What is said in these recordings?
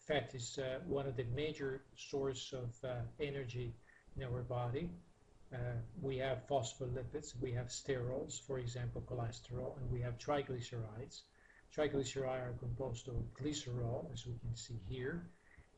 fat is one of the major source of energy in our body. We have phospholipids, we have sterols, for example, cholesterol, and we have triglycerides. Triglycerides are composed of glycerol, as we can see here,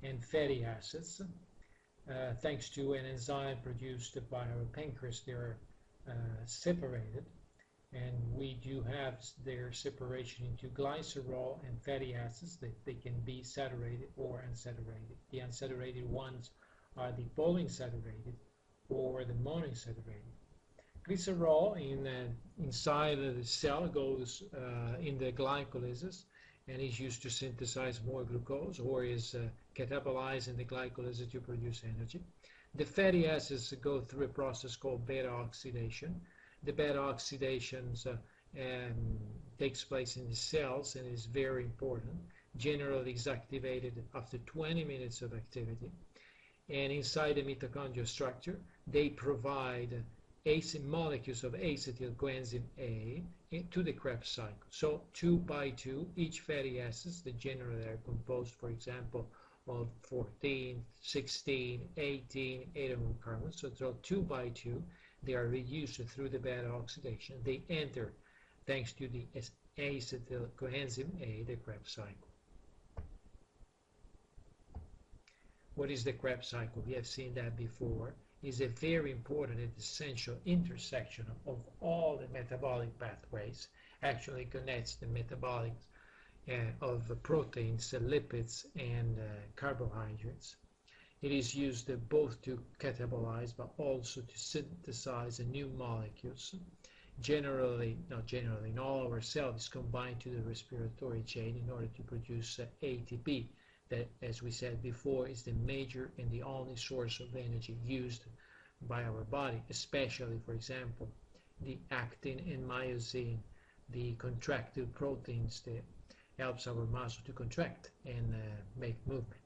and fatty acids. Thanks to an enzyme produced by our pancreas, they are separated, and we do have their separation into glycerol and fatty acids that they can be saturated or unsaturated. The unsaturated ones are the polyunsaturated or the monounsaturated. Glycerol inside the cell goes in the glycolysis and is used to synthesize more glucose, or is catabolized in the glycolysis to produce energy. The fatty acids go through a process called beta oxidation. The beta oxidation takes place in the cells and is very important. Generally is activated after 20 minutes of activity. And inside the mitochondrial structure, they provide molecules of acetyl coenzyme A to the Krebs cycle. So 2 by 2, each fatty acids that generally are composed, for example, of 14, 16, 18 atom carbons. So 2 by 2, they are reduced through the beta oxidation. They enter, thanks to the acetyl coenzyme A, the Krebs cycle. What is the Krebs cycle? We have seen that before. Is a very important and essential intersection of all the metabolic pathways. Actually connects the metabolic of proteins, lipids, and carbohydrates. It is used both to catabolize but also to synthesize new molecules. Generally, not generally, in all our cells is combined to the respiratory chain in order to produce ATP. That, as we said before, is the major and the only source of energy used by our body, especially, for example, the actin and myosin, the contractile proteins that helps our muscle to contract and make movement.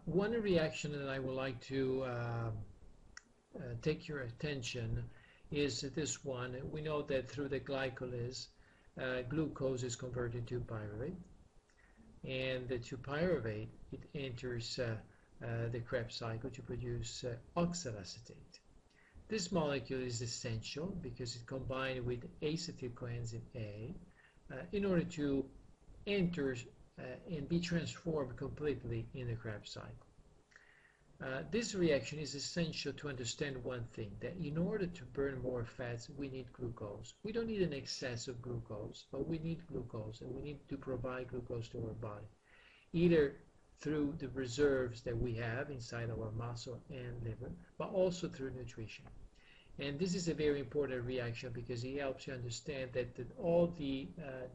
One reaction that I would like to take your attention is this one. We know that through the glycolysis, glucose is converted to pyruvate. And to pyruvate, it enters the Krebs cycle to produce oxaloacetate. This molecule is essential because it's combined with acetyl coenzyme A in order to enter and be transformed completely in the Krebs cycle. This reaction is essential to understand one thing, that in order to burn more fats, we need glucose. We don't need an excess of glucose, but we need glucose, and we need to provide glucose to our body, either through the reserves that we have inside our muscle and liver, but also through nutrition. And this is a very important reaction because it helps you understand that all the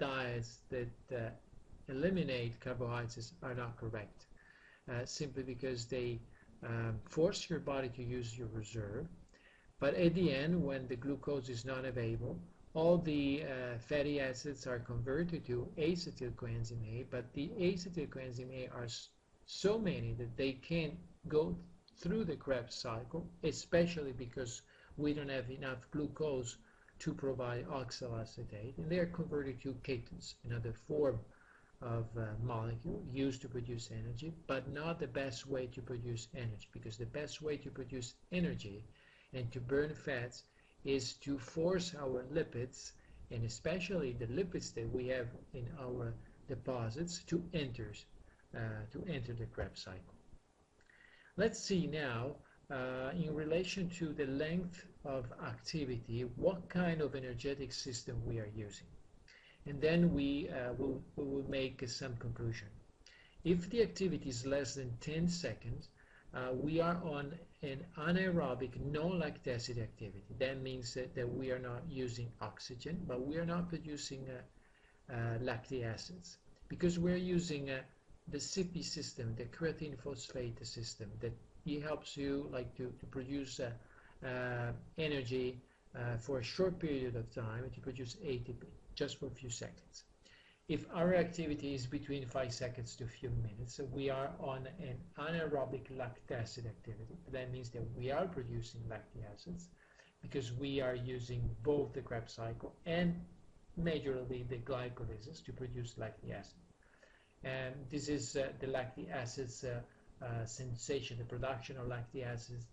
diets that eliminate carbohydrates are not correct, simply because they force your body to use your reserve. But at the end, when the glucose is not available, all the fatty acids are converted to acetyl coenzyme A, but the acetyl coenzyme A are so many that they can't go through the Krebs cycle, especially because we don't have enough glucose to provide oxaloacetate, and they are converted to ketones, another form of molecule used to produce energy, but not the best way to produce energy, because the best way to produce energy and to burn fats is to force our lipids, and especially the lipids that we have in our deposits, to enter the Krebs cycle. Let's see now, in relation to the length of activity, what kind of energetic system we are using. And then we will make some conclusion. If the activity is less than 10 seconds, we are on an anaerobic no-lactic acid activity. That means that we are not using oxygen, but we are not producing lactic acids, because we're using the CP system, the creatine phosphate system, that it helps you to produce energy for a short period of time, to produce ATP, just for a few seconds. If our activity is between 5 seconds to a few minutes, we are on an anaerobic lactic acid activity. That means that we are producing lactic acids because we are using both the Krebs cycle and majorly the glycolysis to produce lactic acid. And this is the lactic acids sensation. The production of lactic acids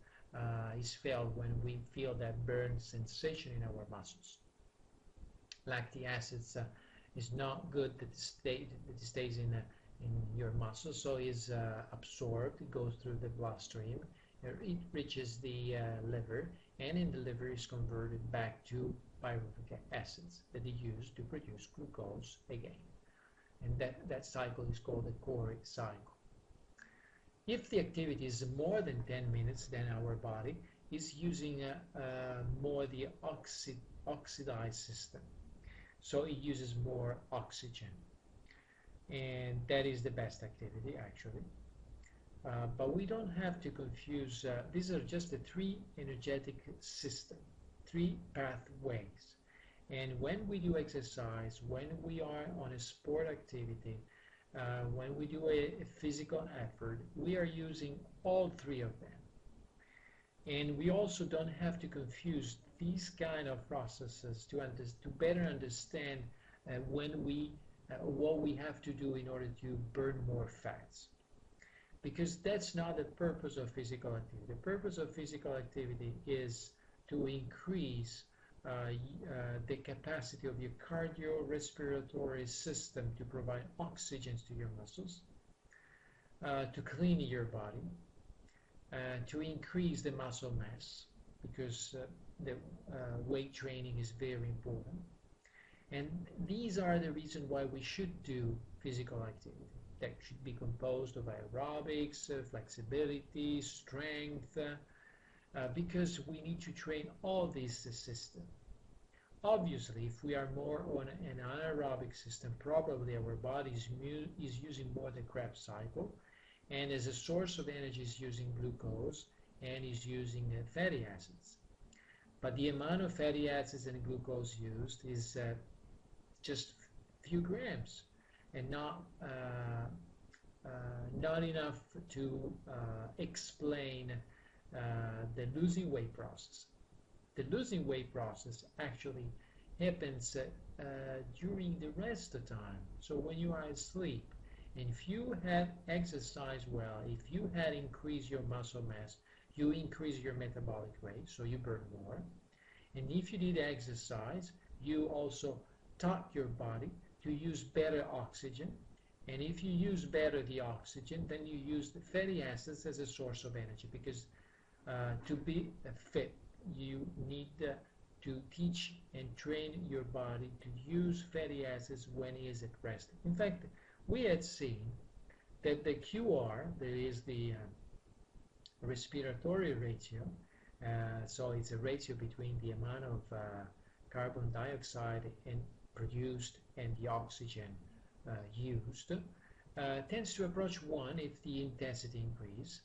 is felt when we feel that burn sensation in our muscles. Lactic acids is not good that it stays in your muscles, so is absorbed. It goes through the bloodstream. It reaches the liver, and in the liver is converted back to pyruvic acids that they use to produce glucose again. And that cycle is called the Coric cycle. If the activity is more than 10 minutes, then our body is using more the oxidized system. So it uses more oxygen. And that is the best activity, actually. But we don't have to confuse, these are just the three energetic systems, three pathways. And when we do exercise, when we are on a sport activity, when we do a physical effort, we are using all three of them. And we also don't have to confuse these kind of processes to better understand what we have to do in order to burn more fats. Because that's not the purpose of physical activity. The purpose of physical activity is to increase the capacity of your cardiorespiratory system to provide oxygen to your muscles, to clean your body, to increase the muscle mass, because the weight training is very important. And these are the reasons why we should do physical activity. That should be composed of aerobics, flexibility, strength, because we need to train all these systems. Obviously, if we are more on an anaerobic system, probably our body is using more the Krebs cycle, and as a source of energy is using glucose and is using fatty acids. But the amount of fatty acids and glucose used is just a few grams, and not enough to explain the losing weight process. The losing weight process actually happens during the rest of the time. So when you are asleep, and if you had exercised well, if you had increased your muscle mass, you increase your metabolic rate, so you burn more. And if you did exercise, you also taught your body to use better oxygen. And if you use better the oxygen, then you use the fatty acids as a source of energy, because to be fit, you need to teach and train your body to use fatty acids when it is at rest. In fact, we had seen that the QR, that is the respiratory ratio, so it's a ratio between the amount of carbon dioxide produced and the oxygen used, tends to approach 1 if the intensity increase.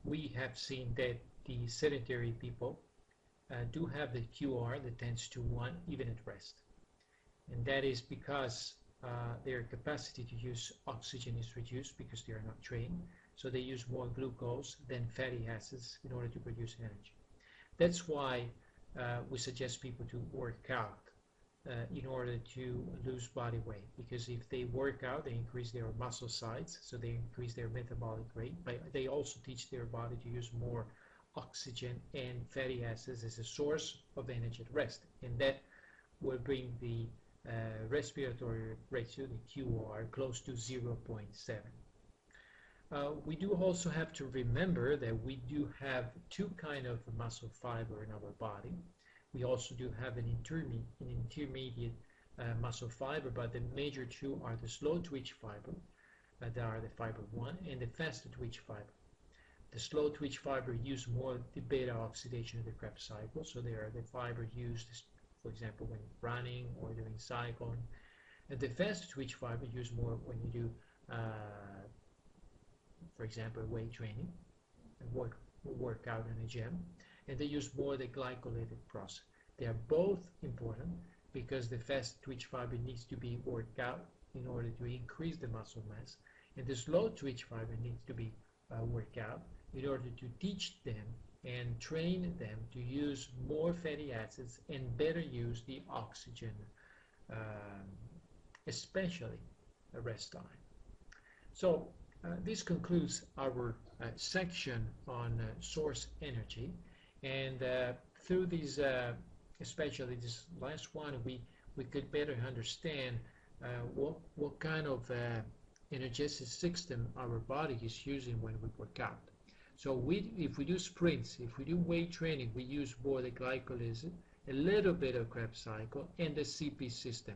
We have seen that the sedentary people do have the QR that tends to 1 even at rest. And that is because their capacity to use oxygen is reduced because they are not trained. So they use more glucose than fatty acids in order to produce energy. That's why we suggest people to work out in order to lose body weight, because if they work out, they increase their muscle size, so they increase their metabolic rate, but they also teach their body to use more oxygen and fatty acids as a source of energy at rest, and that will bring the respiratory ratio, the QR, close to 0.7. We do also have to remember that we do have two kinds of muscle fiber in our body. We also do have an intermediate muscle fiber, but the major two are the slow twitch fiber, that are the fiber 1, and the fast twitch fiber. The slow twitch fiber use more the beta oxidation of the Krebs cycle, so they are the fiber used, for example, when running or doing cycling. And the fast twitch fiber use more when you do, for example, weight training and work out in a gym. And they use more the glycolytic process. They are both important because the fast twitch fiber needs to be worked out in order to increase the muscle mass, and the slow twitch fiber needs to be worked out in order to teach them and train them to use more fatty acids and better use the oxygen especially a rest time. So this concludes our section on source energy, and through these, especially this last one, we could better understand what kind of energetic system our body is using when we work out. So if we do sprints, if we do weight training, we use more the glycolysis, a little bit of Krebs cycle, and the CP system.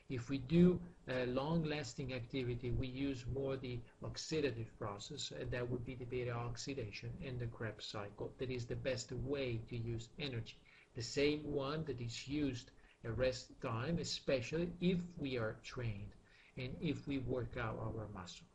If we do long-lasting activity, we use more the oxidative process, and that would be the beta oxidation and the Krebs cycle. That is the best way to use energy. The same one that is used at rest time, especially if we are trained and if we work out our muscle.